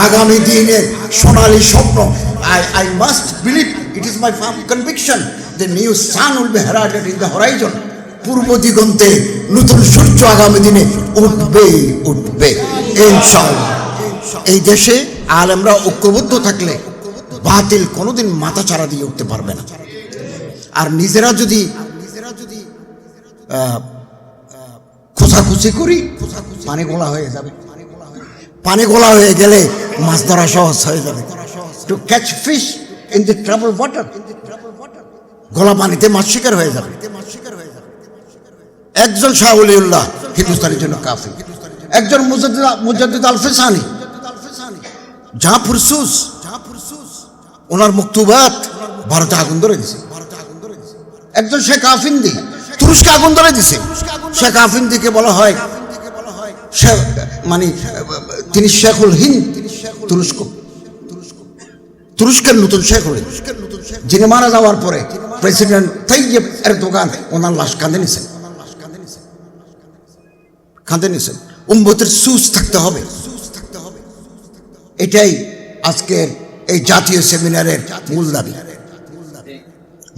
আগামী দিনের সোনালী স্বপ্ন। I must believe, it is my firm conviction, the new sun will be heralded in the horizon. পূর্ব দিগন্তে নতুন সূর্য আগামী দিনে উঠবে ইনশাআল্লাহ। এই দেশে আলেমরা ঐক্যবদ্ধ থাকলে বাতিল কোনোদিন মাথা ছাড়া দিয়ে উঠতে পারবে না। আর নিজেরা যদি খোঁচাখুচি করি, পানি গোলা হয়ে যাবে। পানি গোলা হয়ে গেলে মাছ ধরা সহজ হয়ে যাবে। To catch fish in the trouble water, গোলা পানিতে মাছ শিকার হয়ে যাবে। একজন শাহ ওলিউল্লাহ হিন্দুস্তানের জন্য কাফি, একজন মুজাদ্দিদ আল ফিসানি যা ফুরসুস, ওনার মুক্তুবাত ভারতে আগুন ধরে দিছে। একজন শেখ আফিন্দি তুরস্কে আগুন ধরে দিছে। শেখ আফিন্দিকে বলা হয় মানে তিনি শেখুল হিন্দ, তুরস্কের নতুন শেখুল হিন্দ, যিনি মারা যাওয়ার পরে প্রেসিডেন্ট তাইয়েব এরদোগান ওনার লাশ কাঁধে নিছেন। উম্মতের সুস থাকতে হবে, এটাই আজকের এই জাতীয় সেমিনারের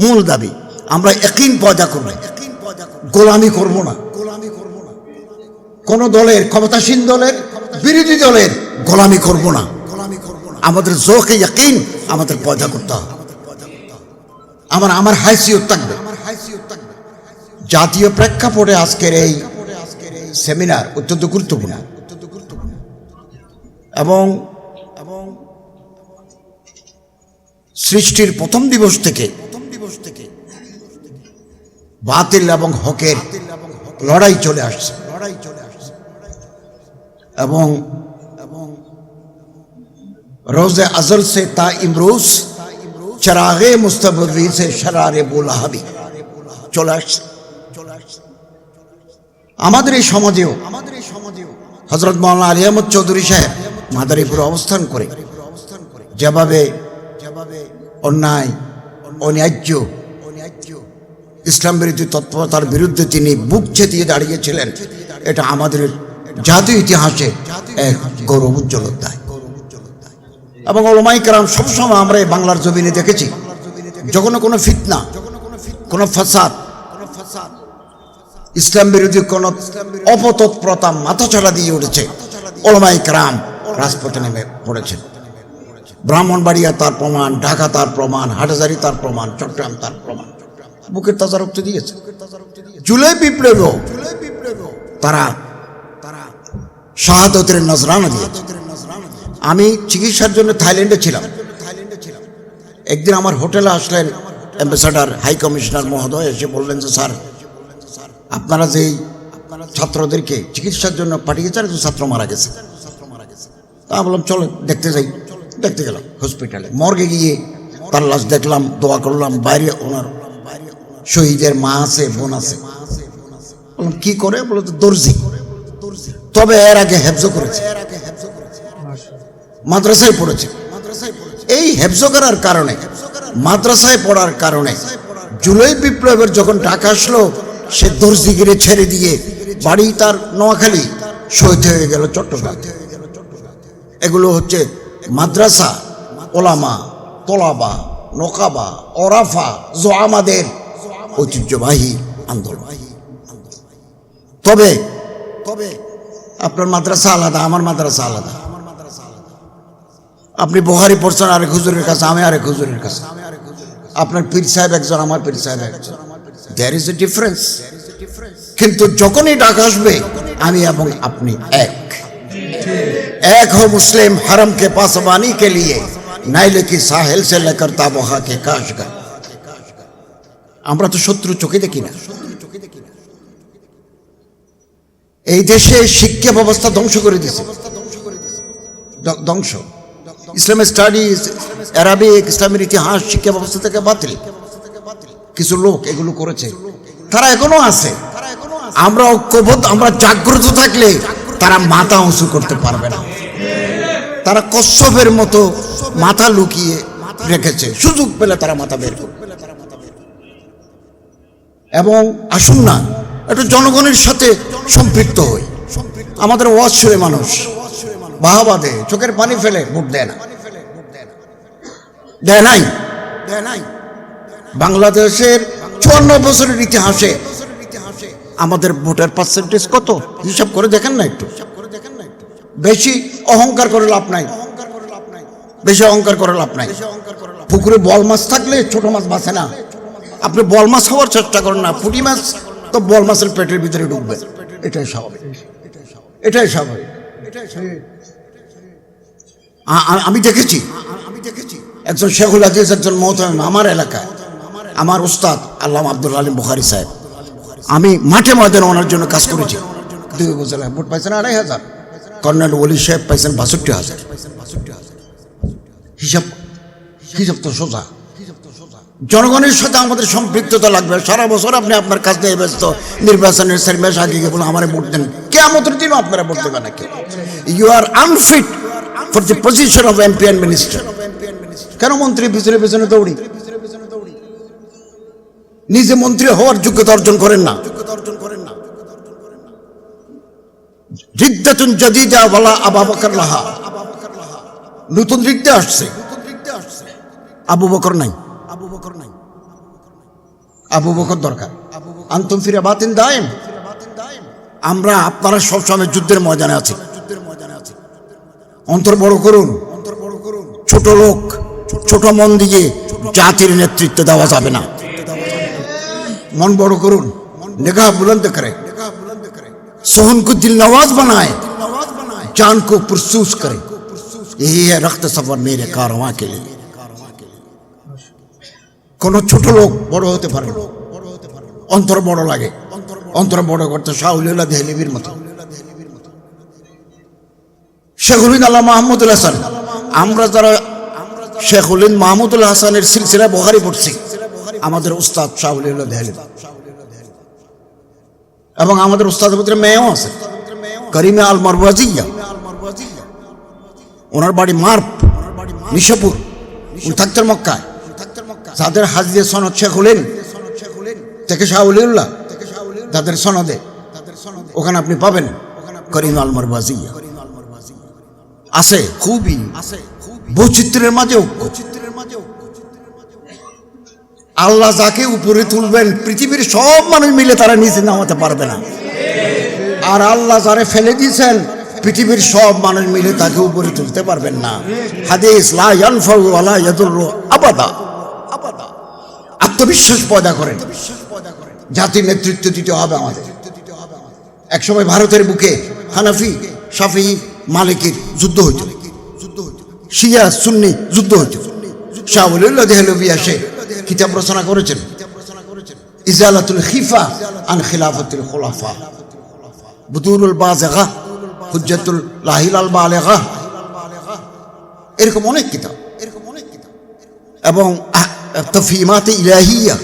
মূল দাবি। আমরা ইয়াকিন পয়দা করব, গোলামি করব না। কোন দলের, ক্ষমতাসীন দলের, বিরোধী দলের গোলামি করব না। আমাদের জোকে ইয়াকিন আমাদের পয়দা করতে হবে। আমার হাইসিয়ত থাকবে। জাতীয় প্রেক্ষাপটে আজকের এই সেমিনার অত্যন্ত গুরুত্বপূর্ণ এবং সৃষ্টির প্রথম দিবস থেকে বাতিল এবং হকের লড়াই চলে আসছে এবং রোজে আজল সে তা ইমরোজ চরাগে মুস্তাবরি সে শরারে বুলাহাবি চলে আসছে। আমাদের এই সমাজেও হযরত মাওলানা আলী আহমদ চৌধুরী সাহেব মাদারীপুরে অবস্থান করে যেভাবে অন্যায়, অন্যায্য, ইসলাম বিরোধী তৎপরতার বিরুদ্ধে তিনি বুক চেতিয়ে দাঁড়িয়েছিলেন, এটা আমাদের জাতীয় ইতিহাসে এক গৌরব উজ্জ্বল অধ্যায়। এবং উলামায়ে কেরাম সবসময় আমরা এই বাংলার জমিনে দেখেছি, যখন কোনো ফিতনা, কোনো ফাসাদ, ইসলাম বিরোধী কোন অপতৎপরতা মাথাচাড়া দিয়ে উঠেছে, উলামায়ে কেরাম রাজপথে নেমে পড়েছেন। ব্রাহ্মণবাড়িয়া তার প্রমাণ, ঢাকা তার প্রমাণ, হাটহাজারী তার প্রমাণ, চট্টগ্রাম তার প্রমাণ, বুকের তাজা রক্ত দিয়েছে। জুলাই বিপ্লবেও তারা শাহাদতের নজরানা দিয়েছে। আমি চিকিৎসার জন্য থাইল্যান্ডে ছিলাম। একদিন আমার হোটেলে আসলেন অ্যাম্বাসাডার, হাই কমিশনার মহোদয়, এসে বললেন যে স্যার, আপনারা যেই ছাত্রদেরকে চিকিৎসার জন্য পাঠিয়েছেন, ছাত্র মারা গেছে। তা বললাম চলো দেখতে গেলাম হসপিটালে। মর্গে গিয়ে তার লাশ দেখলাম, দোয়া করলাম। বাইরে ওনার শহীদের মা আছে, বোন আছে। বললাম কি করে? বলে তো দর্জি, তবে এর আগে হেফজ করেছে, মাদ্রাসায় পড়েছে। এই হেফজ করার কারণে, মাদ্রাসায় পড়ার কারণে জুলাই বিপ্লবের যখন ডাক আসলো, সে দর্জিগিরে ছেড়ে দিয়ে বাড়ি তার নোয়াখালী, শহীদ হয়ে গেল চট্টগ্রাম। এগুলো হচ্ছে মাদ্রাসা, ওলামা, তোলাবা, নোকাবা, ওরাফা, জোয়ামাদের ঐতিহ্যবাহী আন্দোলন। তবে আপনার মাদ্রাসা আলাদা, আমার মাদ্রাসা আলাদা। আপনি বুখারী পড়ছেন আরেক হুজুরের কাছে, আমি আরেক হুজুরের কাছে। আপনার পীর সাহেব একজন, আমার পীর সাহেব একজন। There is a difference. কিন্তু যখনই ডাক আসবে, আমি এবং আপনি এক हो मुस्लिम हरम के पासबानी के लिए, नाइले की साहिल से लेकर ताबोहा के काशगर। আমরা তো শত্রু চোখে দেখি না। এই দেশে শিক্ষা ব্যবস্থা ধ্বংস করে দিয়েছে, ধ্বংস। ইসলামের স্টাডিজ, আরবিক, ইসলামের ইতিহাস শিক্ষা ব্যবস্থা থেকে বাতিল। কিছু লোক এগুলো করেছে, তারা এখনো আছে। আমরা ঐক্যবদ্ধ, আমরা জাগ্রত থাকলে তারা মাথা উঁচু করতে পারবে না। তারা কচ্ছপের মতো মাথা লুকিয়ে রেখেছে, সুযোগ পেলে তারা মাথা বের করবে। এবং আসুন না একটু জনগণের সাথে সম্পৃক্ত হই। আমাদের ওয়াজ শুনে মানুষ বাহবা দেয়, চোখের পানি ফেলে, ভোট দেয় না, দেয় নাই। বাংলাদেশের 54 বছরের ইতিহাসে আমাদের ভোটের পার্সেন্টেজ কত হিসাব করে দেখেন না একটু। বেশি অহংকার করে লাভ নাই, বেশি অহংকার করে লাভ নাই। পুকুরে বল মাছ থাকলে ছোট মাছ বাঁচে না। আপনি বল মাছ হওয়ার চেষ্টা করেন না, পুঁটি মাছ তো বল মাছের পেটের ভিতরে ঢুকবে। এটাই স্বাভাবিক, এটাই স্বাভাবিক। আমি দেখেছি একজন শেখুল আজিজ, একজন মহতামিম আমার এলাকায়, আমার উস্তাদ আল্লামা আব্দুল আলিম বুখারী সাহেব, আমি মাঠে ময়দানে ওনার জন্য কাজ করেছি। 2 উপজেলায় ভোট পাইছেন 2,500, কর্নেল ওলি সাহেব পাইছেন 62,000। হিসাব তো সোজা। জনগণের সাথে আমাদের সম্পৃক্ততা লাগবে। সারা বছর আপনি আপনার কাজ নিয়ে ব্যস্ত, নির্বাচনের 4 মাস আগে গিয়ে বলুন আমারে ভোট দেন, কিয়ামতের দিনও আপনারা ভোট দেবেন নাকি? You are unfit for the position of MP and minister. কেন মন্ত্রী পিছনে পিছনে দৌড়ি? নিজে মন্ত্রী হওয়ার যোগ্যতা অর্জন করেন না। রিদ্দাতুন জাদিদা ওয়ালা আবু বকর লাহা, নতুন রিদ্দা আসছে, আবু বকর নাই। আবু বকর দরকার। আনতুম ফি রাবাতিন দায়েম, আমরা আপনারা সবসময় যুদ্ধের ময়দানে আছি। অন্তর বড় করুন। ছোট লোক, ছোট মন দিয়ে জাতির নেতৃত্ব দেওয়া যাবে না। মন বড় করুন, নিগাহ বুলন্দ করে, सोहन को दिल नवाज बनाए, जान को पुरसूस करे, यही है रख्त सफर मेरे कारवां के लिए। কোন ছোট লোক বড় হতে পারে, অন্তর বড় লাগে। অন্তর বড় করতে শাহ ওলিউল্লাহ দেহলভির মতো, শেখ উলিদ আল্লাহ মাহমুদুল হাসান। আমরা যারা শেখ উলিদ মাহমুদুল হাসানের সিলসিলা বুখারী পড়ছি, আমাদের উস্তাদ শাহ ওলিউল্লাহ দেহলভি, এবং আমাদের উস্তাদের ভিতরে মেয়েও আছে, করিমা আল মারওয়াজিয়া। ওনার বাড়ি মার্প, নিশাপুর, উনি থাকতেন মক্কায়। যাদের হাদিসের সনদ শেখ উলিদ থেকে শাহ ওলিউল্লাহ, তাদের সনদে ওখানে আপনি পাবেন করিমা আল মারওয়াজিয়া আছে। খুবই বৈচিত্র্যের মাঝে ঐক্য। আল্লাহ যাকে উপরে তুলবেন, পৃথিবীর সব মানুষ মিলে তারা নিচে নামাতে পারবে না। আর আল্লাহ যারে ফেলে দিয়েছেন, পৃথিবীর সব মানুষ মিলে তাকে উপরে তুলতে পারবেন না। হাদিস লা ইয়ানফাউ ওয়ালা ইয়াদুররু আবাদা। আত্মবিশ্বাস পয়দা করেন, জাতির নেতৃত্ব দিতে হবে আমাদের। একসময় ভারতের বুকে হানাফি, শাফি, মালিকির যুদ্ধ হইত, শিয়া সুন্নি যুদ্ধ হইত। শাহ ওলিউল্লাহ দেহলভি আসে কিতাব রচনা করেছেন, ইজালাতুল খিফা আন খিলাফাতুল খুলাফা, বুতুরুল বাযিগা, হুজ্জাতুল লাহিলাল বালিগা, এরকম অনেক কিতাব, এবং তাফহিমাতে ইলাহিয়া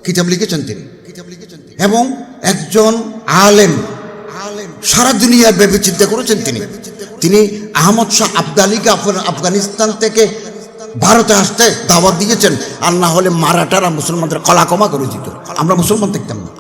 কিতাব লিখেছেন তিনি। এবং একজন আলেম, সারা দুনিয়ার ব্যাপী চিন্তা করেছেন তিনি। তিনি আহমদ শাহ আবদালিকে আফগানিস্তান থেকে ভারতে আসতে দাওয়াত দিয়েছেন, আর না হলে মারাঠারা মুসলমানদের কলাকমা করে দিত, আমরা মুসলমান দেখতাম না।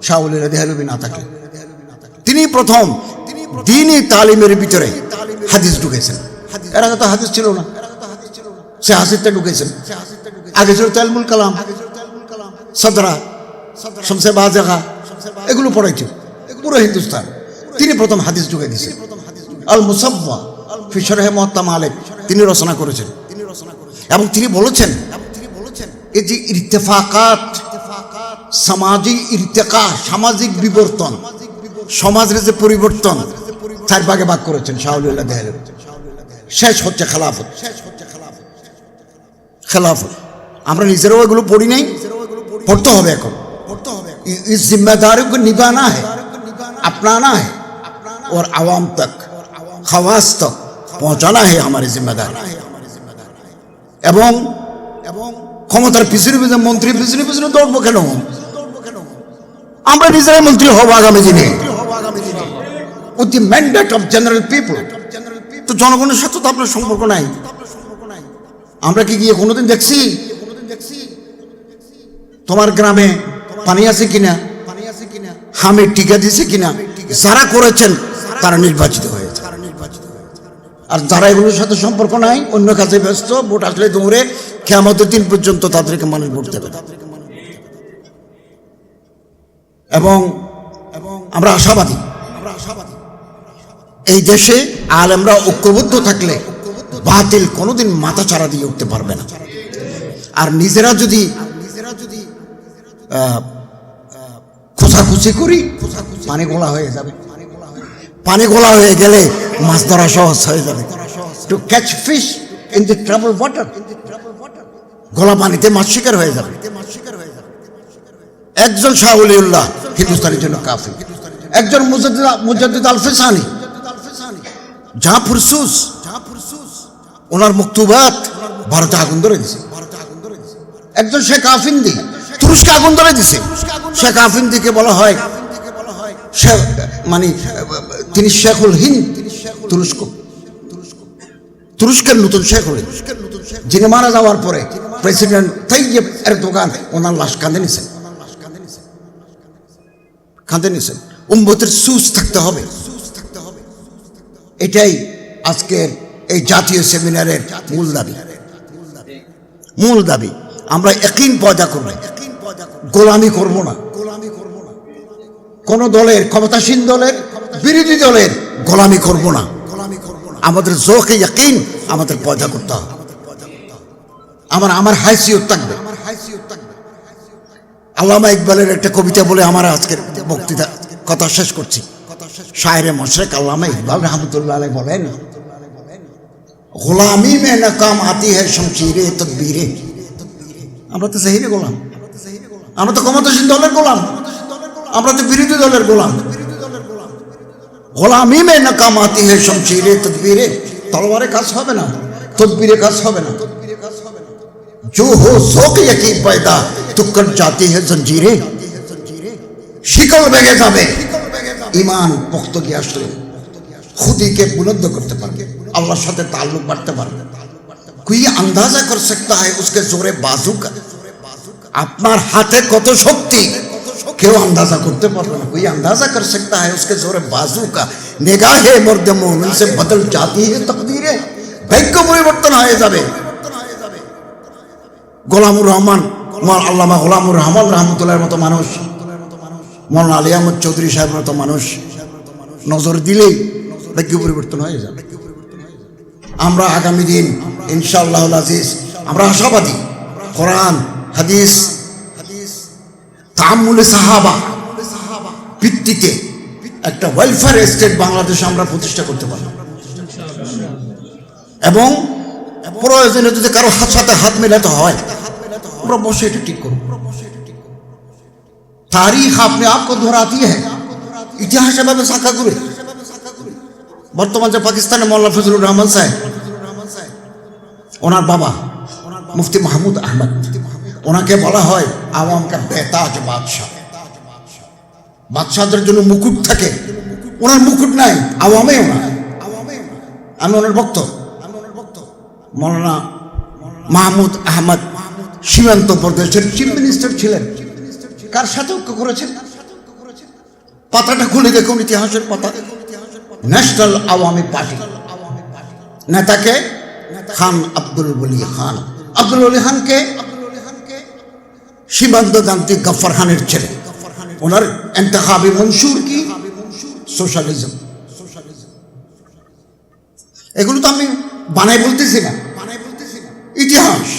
শাহ ওলিউল্লাহ দেহলভি না থাকলে তিনি প্রথম দ্বীনি তালিমের ভিতরে হাদিস ঢুকেছেন। এর আগে তো হাদিস ছিল না, সে হাদিসটা ঢুকেছেন। আগে ছিল তালমুল কালাম, সদরা, শামসে বাযিগা, এগুলো পড়াইছে পুরো হিন্দুস্তান। তিনি প্রথম হাদিস ঢুকে দিয়েছেন। আল মুসাফফা ফি শরহ মুওয়াত্তা মালিক তিনি রচনা করেছেন। এবং তিনি বলেছেন এই যে ইরতিফাকাত, সামাজিক ইরতিকা, সামাজিক বিবর্তন, সমাজের যে পরিবর্তন, 4 ভাগে ভাগ করেছেন শাহ ওলিউল্লাহ দেহলভি। শেষ হচ্ছে খেলাফত। খেলাফত আমরা নিজেরাও এগুলো পড়ি নাই, পড়তে হবে। এখন इस जिम्मेदारी को निभाना है, अपनाना है और आवाम तक, खवास तक पहुंचाना है हमारी जिम्मेदारी। এবং ক্ষমতার পিছনে পিছনে, মন্ত্রী পিছনে পিছনে দৌড়বো কেন? আমরা নিজেরাই মন্ত্রী হব আগামী দিনে, with the mandate of general people. তো জনগণের সাথে তো আপনার সম্পর্ক নাই। আমরা কি গিয়ে কোনোদিন দেখছি তোমার গ্রামে পানি আছে কিনা, হামে টিকা দিছে কিনা? যারা করেছেন তারা নির্বাচিত হয়েছে। আর যারা এগুলোর সাথে সম্পর্ক নাই, অন্য কাজে ব্যস্ত, ভোট আসলে দৌড়ে কিয়ামতের দিন পর্যন্ত তাদেরকে মানুষ ভোট দেবে। এবং আমরা আশাবাদী এই দেশে আলেমরা ঐক্যবদ্ধ থাকলে বাতিল কোনোদিন মাথা চাড়া দিয়ে উঠতে পারবে না। আর নিজেরা যদি খোঁচাখুচি করি, পানি গোলা হয়ে যাবে। পানি গোলা হয়ে গেলে মাছ ধরা সহজ হয়ে যাবে। To catch fish in the trouble water, গোলা পানিতে মাছ শিকার হয়ে যাবে। একজন শাহ ওলিউল্লাহ হিন্দুস্তানের জন্য কাফি, একজন মুজাদ্দিদ আল ফিসানি যা ফুরসুস, ওনার মুক্তুবাত ভারতে আগুন ধরে দিছে। একজন শেখ আফিন্দি তুরস্কে আগুন ধরে দিছে। শেখ আফিন্দিকে বলা হয় মানে তিনি শেখুল হিন্দ, তুরস্কের নতুন শেখুল হিন্দ, যিনি মারা যাওয়ার পরে প্রেসিডেন্ট তাইয়েব এরদোগান ওনার লাশ কাঁধে নিছেন। উম্মতের সুস থাকতে হবে, এটাই আজকের এই জাতীয় সেমিনারের মূল দাবি। আমরা ইয়াকিন পয়দা করব, গোলামি করব না। কোন দলের, ক্ষমতাসীন দলের, বিরোধী দলের গোলামি করব না। আমাদের জোকে ইয়াকিন আমাদের পয়দা করতে হবে। আমার হাইসিয়ত থাকবে। আল্লামা ইকবালের একটা কবিতা বলে আমার আজকের বক্তৃতা কথা শেষ করছি। শায়রে মশরেক আল্লামা ইকবাল রহমতুল্লাহ আলাইহি বলেন, গোলামি মে নাকাম আতি হ্যায় শমশিরে তদবীরে। আমরা তো জাহিরে গোলাম, আমরা তো ক্ষমতাসীন দলের গোলাম, আমরা তো বিরোধী দলের গোলাম। গোলামি মে নাকাম আতি হ্যায় শমশিরে তদবীরে, তলোয়ারে কাজ হবে না, তদবীরে কাজ হবে না। जो हो शौक यकीन पैदा तो कट जाती है जंजीरे। शिकल बेगे जाबे ईमान पुख्तगी आसले खुदी के बुलंद करते पारबे, अल्लाहर साथे ताल्लुक बाढ़ते पारबे। कोई अंदाजा कर सकता है उसके जोरे बाजू का, আপনার হাতে কত শক্তি কেউ আন্দাজা করতে পারবে না। कोई अंदाजा कर सकता है उसके जोरे बाजू का, निगाहे मर्द मोमिन से बदल जाती है तकदीरे। ভাগ্য পরিবর্তন হয়ে যাবে। গোলামুর রহমান, আল্লামা গোলামুর রহমান রহমতুল্লাহর মতো মানুষ, মৌলানা আলী আহমদ চৌধুরী সাহেবের মতো মানুষ নজর দিলেই ভাগ্য পরিবর্তন হয়ে যাবে। আমরা আগামী দিন ইনশাআল্লাহ আজিজ আমরা আশাবাদী, কোরআন হাদিস তাআম্মুলে সাহাবা ভিত্তিতে একটা ওয়েলফেয়ার স্টেট বাংলাদেশে আমরা প্রতিষ্ঠা করতে পারব। এবং প্রয়োজনে যদি কারো সাথে হাত মেলাতে হয় আমরা বসে এটা ঠিক করব। তারিখ আপনি আপকো দোহরাতি হ্যায়, ইতিহাস এভাবে শাখা করে। বর্তমান যে পাকিস্তানে মোল্লা ফজলুর রহমান সাহেব, ওনার বাবা মুফতি মাহমুদ আহমদ, ওনাকে বলা হয় আওয়াম কা বেতাজ বাদশাহ। বাদশাহদের জন্য মুকুট থাকে, ওনার মুকুট নাই, আওয়ামে ওনার। আমি ওনার ভক্ত। মৌলানা মাহমুদ আহমদ সীমান্ত প্রদেশের চিফ মিনিস্টার ছিলেন। কার সাথে ঐক্য করেছেন? পাতাটা খুলে দেখুন, ইতিহাসের পাতা। ন্যাশনাল আওয়ামী পার্টি নেতাকে খান আব্দুল ওলি খান। আব্দুল ওলি খানকে সীমান্তগান্তি গফর খানের ছেলে। ওনার ইন্তেখাবি মনসুর কি সোশ্যালিজম। এগুলো তো আমি বানাই বলতেছি না, ইতিহাস।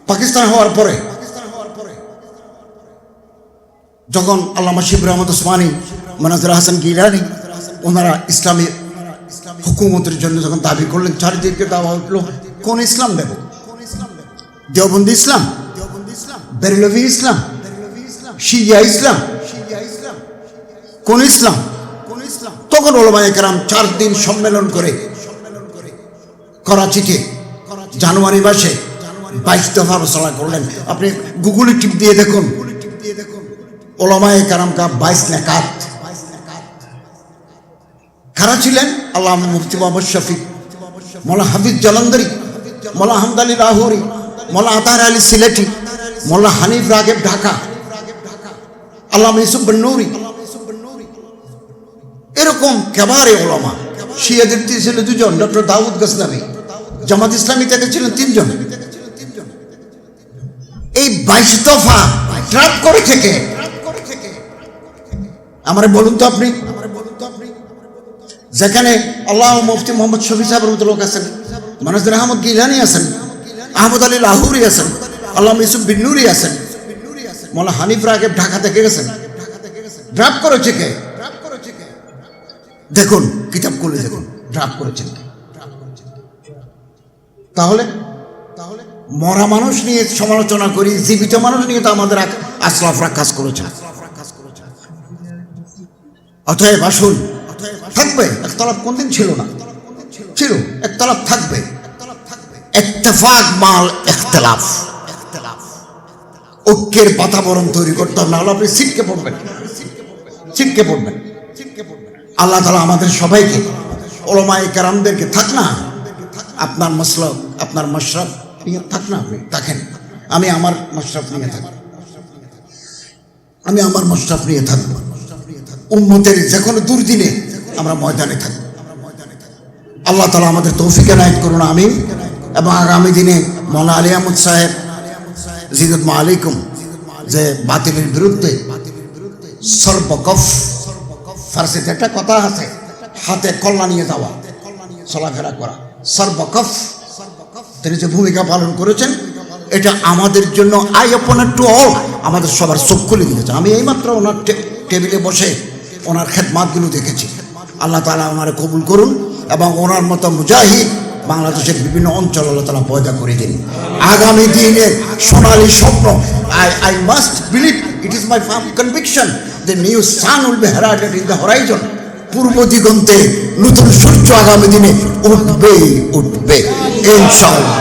পাকিস্তান হওয়ার পরে যখন আল্লামা শিবর আহমদ ওসমানী, মানাজির হাসান গিলানি, ওনারা ইসলামী হুকুমতের জন্য যখন দাবি করলেন, চারিদিকে দাওয়া উঠলো কোন ইসলাম দেব? দেওবন্দি ইসলাম, বেরেলভি ইসলাম, শিয়া ইসলাম, কোন ইসলাম? তখন ওলামায়ে কেরাম 4 দিন সম্মেলন করে করাচিতে জানুয়ারি মাসে 22 দফা আলোচনা করলেন। আপনি গুগলে টিপ দিয়ে দেখুন, ওলামায়ে কেরাম কা 22 নেকাত। কারা ছিলেন? আল্লামা মুফতি মোহাম্মদ শফিক, মৌলা হাফিজ জলন্দরি, মৌলা আহমদ আলী লাহোরি, মৌলা আতাহার আলী সিলেটি, মৌলা হানিফ রাগেব ঢাকা, আল্লামা ইউসুফ বিন নূরি। এরকম কেবারে ওলামা। শিয়াদের ছিল দুজন, ডক্টর দাউদ গজনবী। জামাত ইসলামী থেকে ছিলেন তিনজন। এই 22 দফা ড্রাফট করেছে কে? আমারে বলুন তো আপনি। যেখানে আল্লাহ মুফতি মোহাম্মদ শফি সাহেব রহমতুল্লাহ আছেন, মানজুর আহমদ গিলানি আছেন, আহমদ আলী লাহুরি আছেন, আল্লাহ ইউসুফ বিন নুরি আছেন, মৌলানা হানিফ রাগেব ঢাকা থেকে গেছেন। ড্রাফট করেছে কে? দেখুন, কিতাব খুলে দেখুন, ড্রাফট করেছেন। তাহলে মরা মানুষ নিয়ে সমালোচনা করি, জীবিত মানুষ নিয়ে তো আমাদের আসলাফরা কাজ করেছে। অতএব আসুন, থাকবে একতলাফ, কোনদিন ছিল না, ছিল, একতলাফ থাকবে। ইত্তেফাক মাল ইখতিলাফ, ঐক্যের বাতাবরণ তৈরি করতে হবে, নাহলে আপনি ছিটকে পড়বেন। আল্লাহ তাআলা আমাদের সবাইকে, উলামায়ে কেরামদেরকে, থাক না আপনার মাসলাক, আপনার মাশরাব নিয়ে থাক না, আপনি থাকেন, আমি আমার মাশরাব নিয়ে থাকি, আমি আমার মাশরাব নিয়ে থাকবো। উম্মতের যে কোনো দুর্দিনে আমরা ময়দানে থাকবো। আল্লাহ তাআলা আমাদের তৌফিক এনায়েত করুন, আমিন। এবং আগামী দিনে মৌলানা আলী আহমদ সাহেব জিদুল মালিকুম যে বাতিলের বিরুদ্ধে সর্বকফ, ফার্সিতে একটা কথা আছে, হাতে কল্লা নিয়ে যাওয়া, চলাফেরা করা, সর্বকফ, তিনি যে ভূমিকা পালন করেছেন, এটা আমাদের জন্য আই ওপেনার টু অল, আমাদের সবার চোখ খুলে দিয়েছে। আমি এইমাত্র ওনার টেবিলে বসে ওনার খেদমাতগুলো দেখেছি। আল্লাহ তাআলা ওনারে কবুল করুন এবং ওনার মতো মুজাহিদ বাংলাদেশের বিভিন্ন অঞ্চল আল্লাহ তাআলা পয়দা করে দিন। আগামী দিনের সোনালী স্বপ্ন, I must believe, it is my firm conviction, the new sun will be heralded in the horizon. পূর্ব দিগন্তে নতুন সূর্য আগামী দিনে উঠবে ইনশাআল্লাহ।